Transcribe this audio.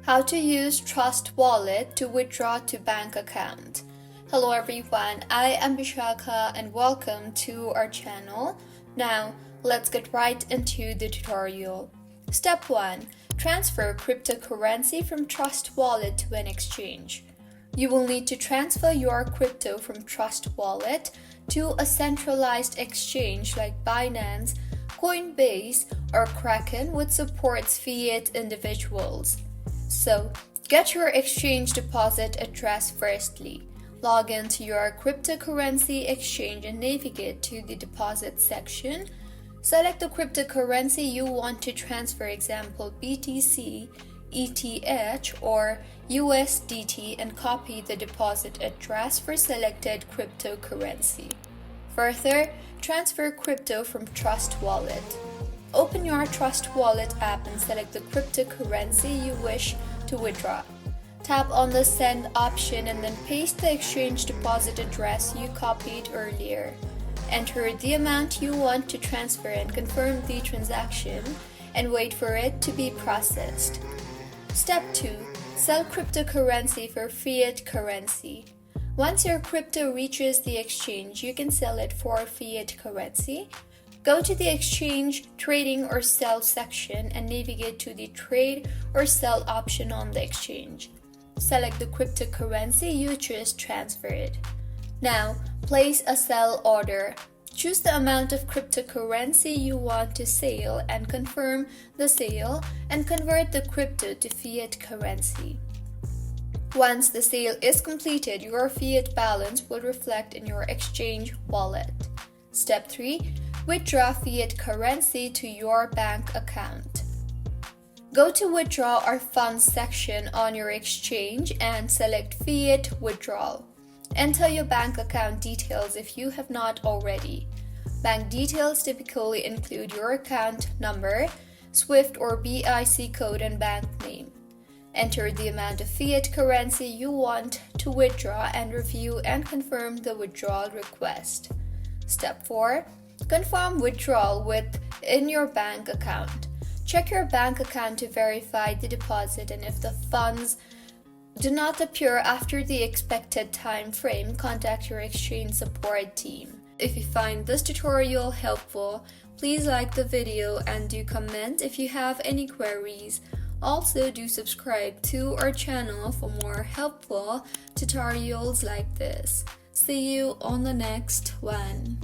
How to use Trust Wallet to withdraw to bank account. Hello everyone, I am Bishaka and welcome to our channel. Now, let's get right into the tutorial. Step 1. Transfer cryptocurrency from Trust Wallet to an exchange. You will need to transfer your crypto from Trust Wallet to a centralized exchange like Binance, Coinbase, or Kraken, which supports fiat individuals. So, get your exchange deposit address firstly. Log into your cryptocurrency exchange and navigate to the deposit section. Select the cryptocurrency you want to transfer, example BTC, ETH, or USDT, and copy the deposit address for selected cryptocurrency. Further, transfer crypto from Trust Wallet. Open your Trust Wallet app and select the cryptocurrency you wish to withdraw. Tap on the Send option and then paste the exchange deposit address you copied earlier. Enter the amount you want to transfer and confirm the transaction, and wait for it to be processed. Step 2. Sell cryptocurrency for fiat currency. Once your crypto reaches the exchange, you can sell it for fiat currency. Go to the exchange, trading, or sell section and navigate to the trade or sell option on the exchange. Select the cryptocurrency you just transferred. Now, place a sell order. Choose the amount of cryptocurrency you want to sell and confirm the sale and convert the crypto to fiat currency. Once the sale is completed, your fiat balance will reflect in your exchange wallet. Step 3. Withdraw fiat currency to your bank account. Go to Withdraw or Funds section on your exchange and select Fiat Withdrawal. Enter your bank account details if you have not already. Bank details typically include your account number, SWIFT or BIC code, and bank name. Enter the amount of fiat currency you want to withdraw and review and confirm the withdrawal request. Step 4. Confirm withdrawal within your bank account. Check your bank account to verify the deposit, and if the funds do not appear after the expected time frame, contact your exchange support team. If you find this tutorial helpful, please like the video and do comment if you have any queries. Also, do subscribe to our channel for more helpful tutorials like this. See you on the next one.